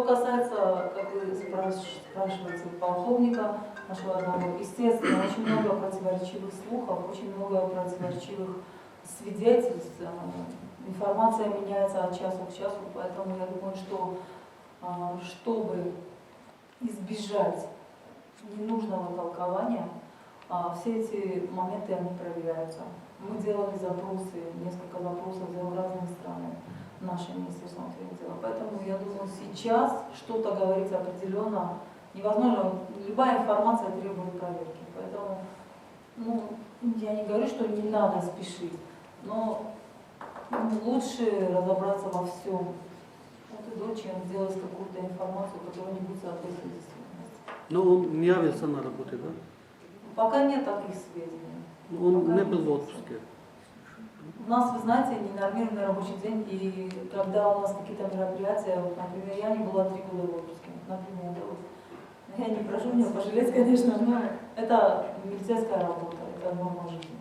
Что касается, как вы спрашиваете, полковника нашего одного, естественно, очень много противоречивых слухов, очень много противоречивых свидетельств. Информация меняется от часу к часу, поэтому я думаю, что чтобы избежать ненужного толкования, все эти моменты, они проверяются. Мы делали запросы, несколько запросов в разные страны, наше Министерство внутренних дел. Поэтому я думаю, сейчас что-то говорить определенно невозможно. Любая информация требует проверки. Поэтому, я не говорю, что не надо спешить, но лучше разобраться во всем от и до, чем сделать какую-то информацию, которая не будет соответствовать действительности. Но он не явился на работе, да? Пока нет таких сведений. Он не был в отпуске. У нас, вы знаете, ненормированный рабочий день, и когда у нас какие-то мероприятия, вот, например, я не была 3 года в отпуске, например, да, вот. Я не прошу меня пожалеть, конечно, но это милицейская работа, это норма жизни.